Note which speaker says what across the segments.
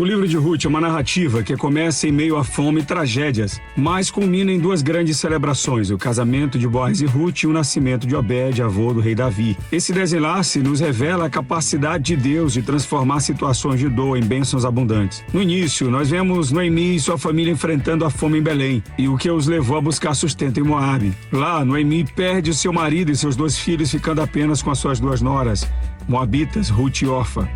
Speaker 1: O livro de Ruth é uma narrativa que começa em meio à fome e tragédias, mas culmina em duas grandes celebrações, o casamento de Boaz e Ruth e o nascimento de Obed, avô do rei Davi. Esse desenlace nos revela a capacidade de Deus de transformar situações de dor em bênçãos abundantes. No início, nós vemos Noemi e sua família enfrentando a fome em Belém, e o que os levou a buscar sustento em Moabe. Lá, Noemi perde o seu marido e seus 2 filhos, ficando apenas com as suas 2 noras, moabitas, Ruth e Orfa.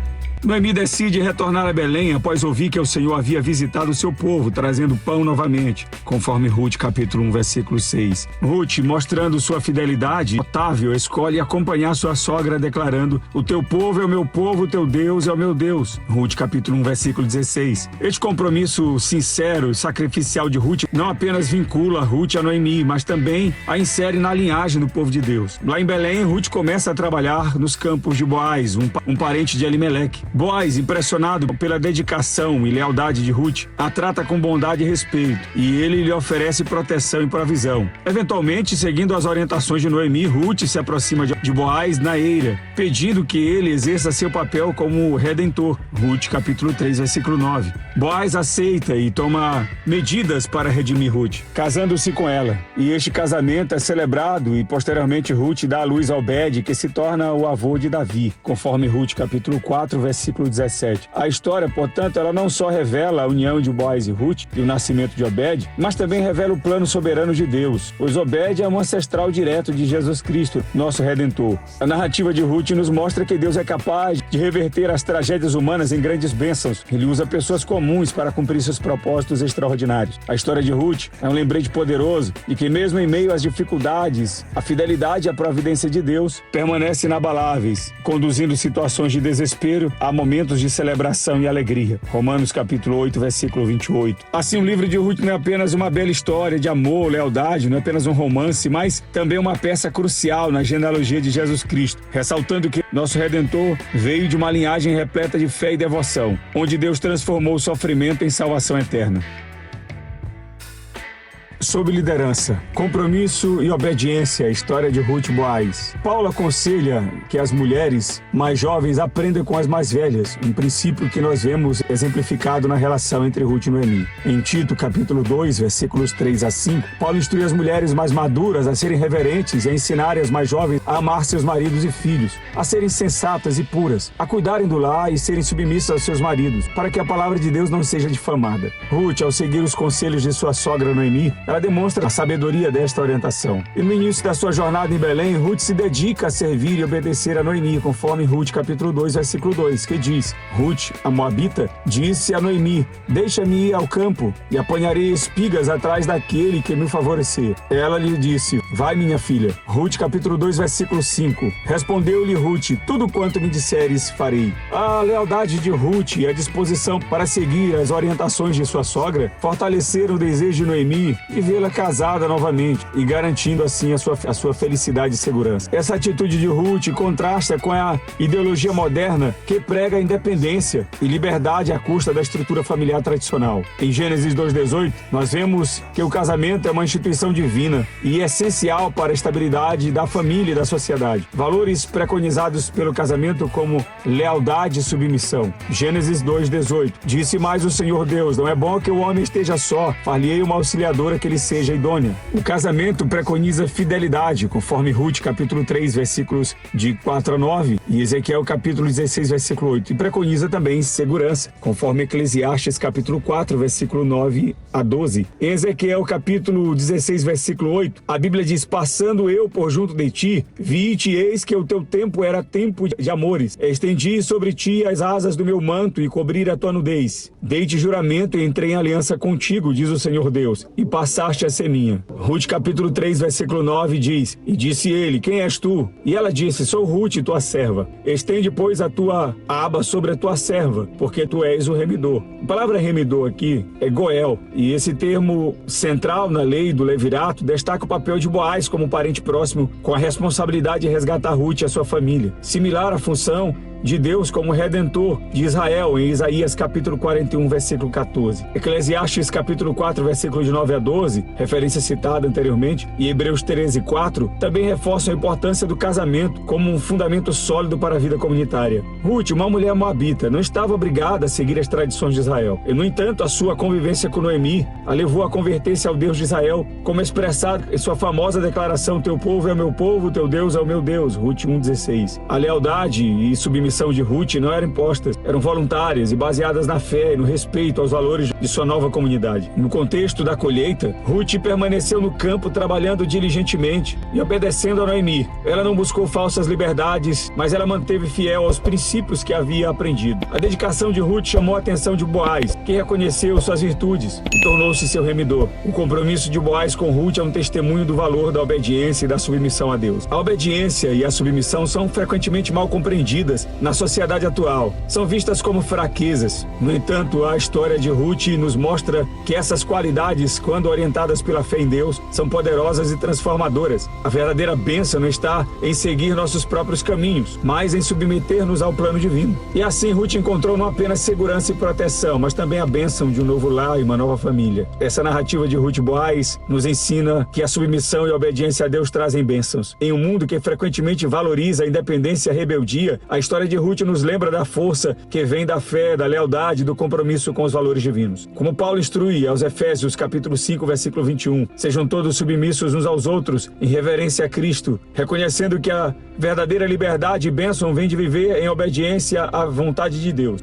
Speaker 1: Noemi decide retornar a Belém após ouvir que o Senhor havia visitado o seu povo, trazendo pão novamente, conforme Ruth capítulo 1, versículo 6. Ruth, mostrando sua fidelidade notável, escolhe acompanhar sua sogra, declarando: "O teu povo é o meu povo, o teu Deus é o meu Deus." Ruth capítulo 1, versículo 16. Este compromisso sincero e sacrificial de Ruth não apenas vincula Ruth a Noemi, mas também a insere na linhagem do povo de Deus. Lá em Belém, Ruth começa a trabalhar nos campos de Boaz, um parente de Elimeleque. Boaz, impressionado pela dedicação e lealdade de Ruth, a trata com bondade e respeito, e ele lhe oferece proteção e provisão. Eventualmente, seguindo as orientações de Noemi, Ruth se aproxima de Boaz na eira, pedindo que ele exerça seu papel como redentor. Ruth, capítulo 3, versículo 9. Boaz aceita e toma medidas para redimir Ruth, casando-se com ela. E este casamento é celebrado e, posteriormente, Ruth dá à luz a Obed, que se torna o avô de Davi, conforme Ruth, capítulo 4, versículo 17. A história, portanto, ela não só revela a união de Boaz e Ruth e o nascimento de Obed, mas também revela o plano soberano de Deus, pois Obed é um ancestral direto de Jesus Cristo, nosso Redentor. A narrativa de Ruth nos mostra que Deus é capaz de reverter as tragédias humanas em grandes bênçãos. Ele usa pessoas comuns para cumprir seus propósitos extraordinários. A história de Ruth é um lembrete poderoso de que, mesmo em meio às dificuldades, a fidelidade e a providência de Deus permanecem inabaláveis, conduzindo situações de desespero a momentos de celebração e alegria. Romanos capítulo 8, versículo 28. Assim, o livro de Ruth não é apenas uma bela história de amor, lealdade, não é apenas um romance, mas também uma peça crucial na genealogia de Jesus Cristo, ressaltando que nosso Redentor veio de uma linhagem repleta de fé e devoção, onde Deus transformou o sofrimento em salvação eterna. Sob liderança, compromisso e obediência, a história de Ruth e Boaz. Paulo aconselha que as mulheres mais jovens aprendam com as mais velhas, um princípio que nós vemos exemplificado na relação entre Ruth e Noemi. Em Tito, capítulo 2, versículos 3 a 5, Paulo instrui as mulheres mais maduras a serem reverentes e a ensinarem as mais jovens a amar seus maridos e filhos, a serem sensatas e puras, a cuidarem do lar e serem submissas aos seus maridos, para que a palavra de Deus não seja difamada. Ruth, ao seguir os conselhos de sua sogra Noemi, ela demonstra a sabedoria desta orientação. E no início da sua jornada em Belém, Ruth se dedica a servir e obedecer a Noemi, conforme Ruth capítulo 2, versículo 2, que diz: Ruth, a moabita, disse a Noemi: "Deixa-me ir ao campo e apanharei espigas atrás daquele que me favorecer." Ela lhe disse: "Vai, minha filha." Ruth capítulo 2, versículo 5. Respondeu-lhe Ruth: "Tudo quanto me disseres, farei." A lealdade de Ruth e a disposição para seguir as orientações de sua sogra fortaleceram o desejo de Noemi e vê-la casada novamente e garantindo assim a sua felicidade e segurança. Essa atitude de Ruth contrasta com a ideologia moderna que prega a independência e liberdade à custa da estrutura familiar tradicional. Em Gênesis 2:18, nós vemos que o casamento é uma instituição divina e essencial para a estabilidade da família e da sociedade. Valores preconizados pelo casamento como lealdade e submissão. Gênesis 2:18, disse mais o Senhor Deus: "Não é bom que o homem esteja só, far-lhe-ei uma auxiliadora que ele seja idônea." O casamento preconiza fidelidade, conforme Ruth capítulo 3, versículos de 4 a 9 e Ezequiel capítulo 16, versículo 8. E preconiza também segurança, conforme Eclesiastes capítulo 4, versículo 9 a 12. Em Ezequiel capítulo 16, versículo 8, a Bíblia diz: "Passando eu por junto de ti, vi-te, eis que o teu tempo era tempo de amores. Estendi sobre ti as asas do meu manto e cobri a tua nudez. Dei-te juramento e entrei em aliança contigo, diz o Senhor Deus, e passaste a ser minha." Ruth capítulo 3, versículo 9 diz: "E disse ele: Quem és tu? E ela disse: Sou Ruth, tua serva. Estende, pois, a tua aba sobre a tua serva, porque tu és o remidor." A palavra remidor aqui é Goel, e esse termo central na lei do Levirato destaca o papel de Boaz como parente próximo, com a responsabilidade de resgatar Ruth e a sua família. Similar à função de Deus como Redentor de Israel, em Isaías capítulo 41, versículo 14. Eclesiastes capítulo 4, versículo de 9 a 12, referência citada anteriormente, e Hebreus 13, 4, também reforçam a importância do casamento como um fundamento sólido para a vida comunitária. Ruth, uma mulher moabita, não estava obrigada a seguir as tradições de Israel. E, no entanto, a sua convivência com Noemi a levou a converter-se ao Deus de Israel, como expressado em sua famosa declaração: teu povo é o meu povo, teu Deus é o meu Deus, Ruth 1,16. A lealdade e submissão de Ruth não eram impostas, eram voluntárias e baseadas na fé e no respeito aos valores de sua nova comunidade. No contexto da colheita, Ruth permaneceu no campo trabalhando diligentemente e obedecendo a Noemi. Ela não buscou falsas liberdades, mas ela manteve fiel aos princípios que havia aprendido. A dedicação de Ruth chamou a atenção de Boaz, que reconheceu suas virtudes e tornou-se seu remidor. O compromisso de Boaz com Ruth é um testemunho do valor da obediência e da submissão a Deus. A obediência e a submissão são frequentemente mal compreendidas na sociedade atual. São vistas como fraquezas. No entanto, a história de Ruth nos mostra que essas qualidades, quando orientadas pela fé em Deus, são poderosas e transformadoras. A verdadeira bênção não está em seguir nossos próprios caminhos, mas em submeter-nos ao plano divino. E assim Ruth encontrou não apenas segurança e proteção, mas também a bênção de um novo lar e uma nova família. Essa narrativa de Ruth e Boaz nos ensina que a submissão e a obediência a Deus trazem bênçãos. Em um mundo que frequentemente valoriza a independência e a rebeldia, a história de Ruth nos lembra da força que vem da fé, da lealdade e do compromisso com os valores divinos. Como Paulo instrui aos Efésios, capítulo 5, versículo 21, sejam todos submissos uns aos outros em reverência a Cristo, reconhecendo que a verdadeira liberdade e bênção vem de viver em obediência à vontade de Deus.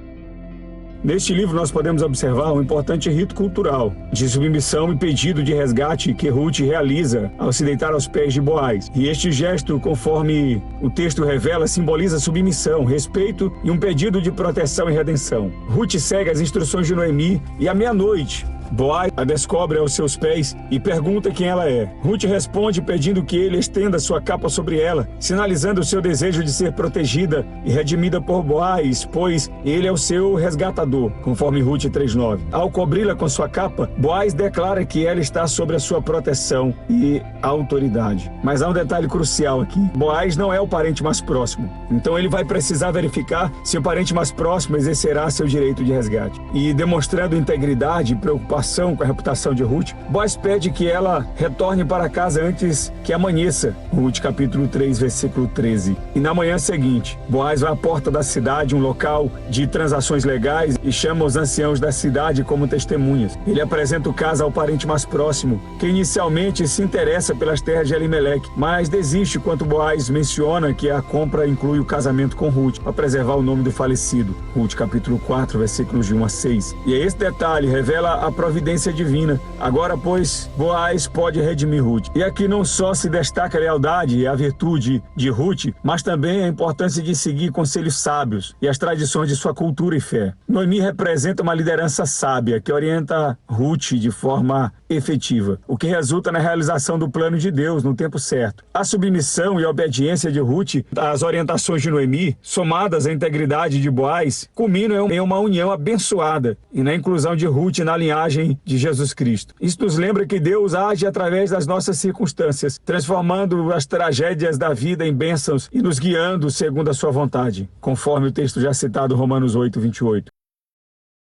Speaker 1: Neste livro nós podemos observar um importante rito cultural de submissão e pedido de resgate que Ruth realiza ao se deitar aos pés de Boaz. E este gesto, conforme o texto revela, simboliza submissão, respeito e um pedido de proteção e redenção. Ruth segue as instruções de Noemi e à meia-noite Boaz a descobre aos seus pés e pergunta quem ela é. Ruth responde pedindo que ele estenda sua capa sobre ela, sinalizando o seu desejo de ser protegida e redimida por Boaz, pois ele é o seu resgatador, conforme Ruth 3,9. Ao cobri-la com sua capa, Boaz declara que ela está sob a sua proteção e autoridade. Mas há um detalhe crucial aqui. Boaz não é o parente mais próximo, então ele vai precisar verificar se o parente mais próximo exercerá seu direito de resgate. E demonstrando integridade e preocupação com a reputação de Ruth, Boaz pede que ela retorne para casa antes que amanheça. Ruth capítulo 3, versículo 13. E na manhã seguinte, Boaz vai à porta da cidade, um local de transações legais, e chama os anciãos da cidade como testemunhas. Ele apresenta o caso ao parente mais próximo, que inicialmente se interessa pelas terras de Elimeleque, mas desiste quando Boaz menciona que a compra inclui o casamento com Ruth, para preservar o nome do falecido. Ruth capítulo 4, versículos de 1 a 6. E esse detalhe revela a providência divina. Agora, pois, Boaz pode redimir Ruth. E aqui não só se destaca a lealdade e a virtude de Ruth, mas também a importância de seguir conselhos sábios e as tradições de sua cultura e fé. Noemi representa uma liderança sábia que orienta Ruth de forma efetiva, o que resulta na realização do plano de Deus no tempo certo. A submissão e a obediência de Ruth às orientações de Noemi, somadas à integridade de Boaz, culminam em uma união abençoada e na inclusão de Ruth na linhagem de Jesus Cristo. Isso nos lembra que Deus age através das nossas circunstâncias, transformando as tragédias da vida em bênçãos e nos guiando segundo a sua vontade, conforme o texto já citado, Romanos 8, 28.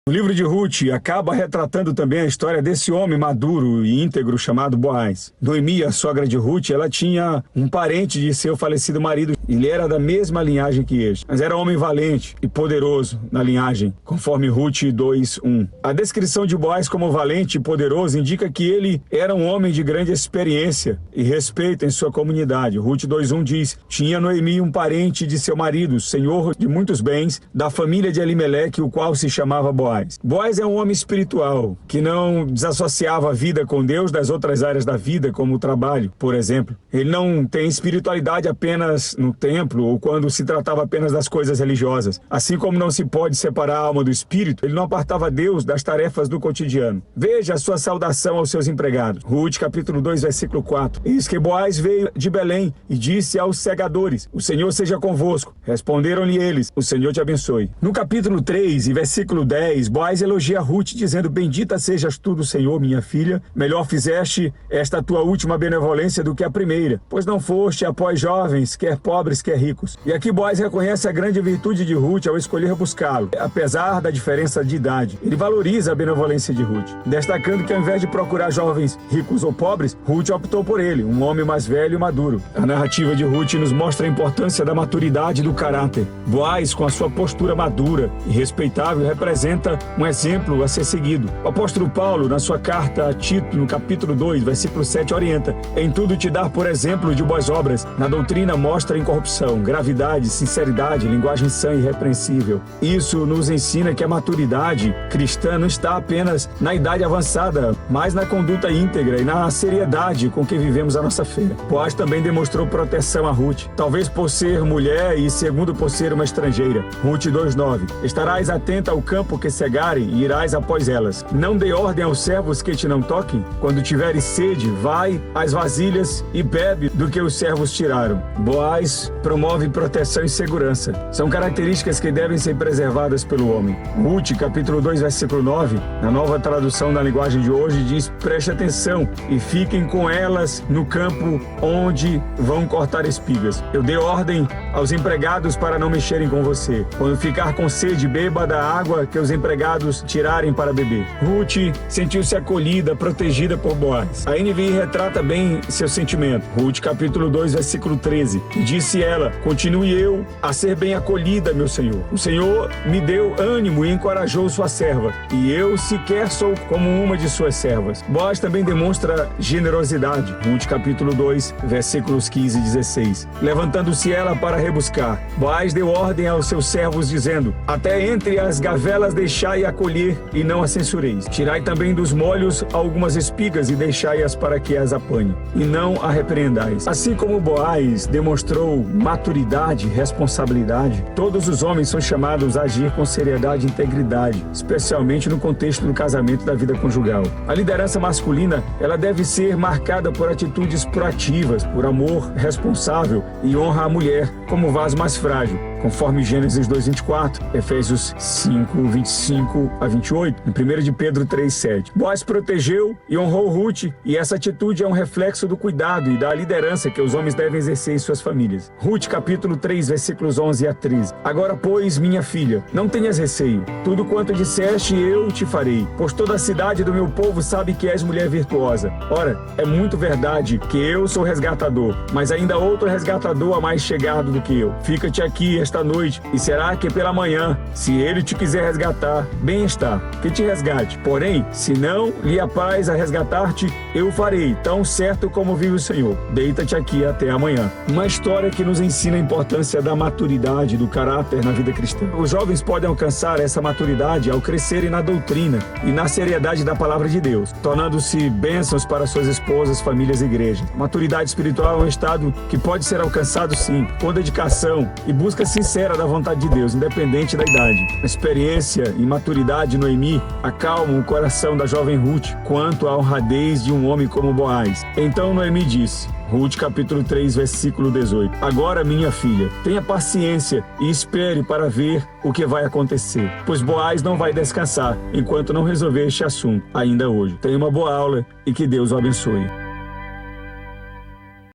Speaker 1: O livro de Ruth acaba retratando também a história desse homem maduro e íntegro chamado Boaz. Noemi, a sogra de Ruth, ela tinha um parente de seu falecido marido. Ele era da mesma linhagem que este, mas era um homem valente e poderoso na linhagem, conforme Ruth 2:1. A descrição de Boaz como valente e poderoso indica que ele era um homem de grande experiência e respeito em sua comunidade. Ruth 2:1 diz: tinha Noemi um parente de seu marido, senhor de muitos bens, da família de Elimeleque, o qual se chamava Boaz. Boaz é um homem espiritual, que não desassociava a vida com Deus das outras áreas da vida, como o trabalho, por exemplo. Ele não tem espiritualidade apenas no templo ou quando se tratava apenas das coisas religiosas. Assim como não se pode separar a alma do espírito, ele não apartava Deus das tarefas do cotidiano. Veja a sua saudação aos seus empregados. Ruth, capítulo 2, versículo 4. Eis que Boaz veio de Belém e disse aos segadores: o Senhor seja convosco. Responderam-lhe eles: o Senhor te abençoe. No capítulo 3 e versículo 10, Boaz elogia Ruth, dizendo: bendita sejas tu do Senhor, minha filha, melhor fizeste esta tua última benevolência do que a primeira, pois não foste após jovens, quer pobres, pobres que ricos. E aqui Boaz reconhece a grande virtude de Ruth ao escolher buscá-lo, apesar da diferença de idade. Ele valoriza a benevolência de Ruth, destacando que ao invés de procurar jovens ricos ou pobres, Ruth optou por ele, um homem mais velho e maduro. A narrativa de Ruth nos mostra a importância da maturidade do caráter. Boaz, com a sua postura madura e respeitável, representa um exemplo a ser seguido. O apóstolo Paulo, na sua carta a Tito, no capítulo 2, versículo 7, orienta: em tudo te dar por exemplo de boas obras. Na doutrina mostra incorrupção, gravidade, sinceridade, linguagem sã e irrepreensível. Isso nos ensina que a maturidade cristã não está apenas na idade avançada, mas na conduta íntegra e na seriedade com que vivemos a nossa fé. Boaz também demonstrou proteção a Ruth, talvez por ser mulher e segundo por ser uma estrangeira. Ruth 2:9. Estarás atenta ao campo que cegarem e irás após elas. Não dê ordem aos servos que te não toquem. Quando tiveres sede, vai às vasilhas e bebe do que os servos tiraram. Boaz promove proteção e segurança. São características que devem ser preservadas pelo homem. Ruth, capítulo 2, versículo 9, na nova tradução na linguagem de hoje, diz: preste atenção e fiquem com elas no campo onde vão cortar espigas. Eu dei ordem aos empregados para não mexerem com você. Quando ficar com sede, beba da água que os empregados tirarem para beber. Ruth sentiu-se acolhida, protegida por Boaz. A NVI retrata bem seu sentimento. Ruth, capítulo 2, versículo 13. E disse ela: continue eu a ser bem acolhida, meu Senhor. O Senhor me deu ânimo e encorajou sua serva, e eu sequer sou como uma de suas servas. Boaz também demonstra generosidade. Ruth, capítulo 2, versículos 15 e 16. Levantando-se ela para rebuscar, Boaz deu ordem aos seus servos, dizendo: até entre as gavelas deixai-a colher e não a censureis. Tirai também dos molhos algumas espigas e deixai-as para que as apanhe, e não a repreendais. Assim como Boaz demonstrou maturidade e responsabilidade, todos os homens são chamados a agir com seriedade e integridade, especialmente no contexto do casamento e da vida conjugal. A liderança masculina, ela deve ser marcada por atitudes proativas, por amor responsável e honra à mulher como vaso mais frágil, conforme Gênesis 2:24, Efésios 5:25 a 28, e 1 de Pedro 3:7. Boaz protegeu e honrou Ruth, e essa atitude é um reflexo do cuidado e da liderança que os homens devem exercer em suas famílias. Ruth, capítulo 3, versículos 11 a 13. Agora, pois, minha filha, não tenhas receio. Tudo quanto disseste, eu te farei, pois toda a cidade do meu povo sabe que és mulher virtuosa. Ora, é muito verdade que eu sou resgatador, mas ainda outro resgatador a mais chegado do que eu. Fica-te aqui esta noite, e será que pela manhã, se ele te quiser resgatar, bem está, que te resgate. Porém, se não lhe apraz a resgatar-te, eu farei, tão certo como vive o Senhor. Deita-te aqui até amanhã. Uma história que nos ensina a importância da maturidade, do caráter na vida cristã. Os jovens podem alcançar essa maturidade ao crescerem na doutrina e na seriedade da palavra de Deus, tornando-se bênçãos para suas esposas, famílias e igrejas. Maturidade espiritual é um estado que pode ser alcançado, sim, com dedicação e busca sincera da vontade de Deus, independente da idade. A experiência e maturidade de Noemi acalmam o coração da jovem Ruth quanto à honradez de um homem como Boaz. Então Noemi disse, Ruth, capítulo 3, versículo 18. Agora, minha filha, tenha paciência e espere para ver o que vai acontecer, pois Boaz não vai descansar enquanto não resolver este assunto ainda hoje. Tenha uma boa aula e que Deus o abençoe.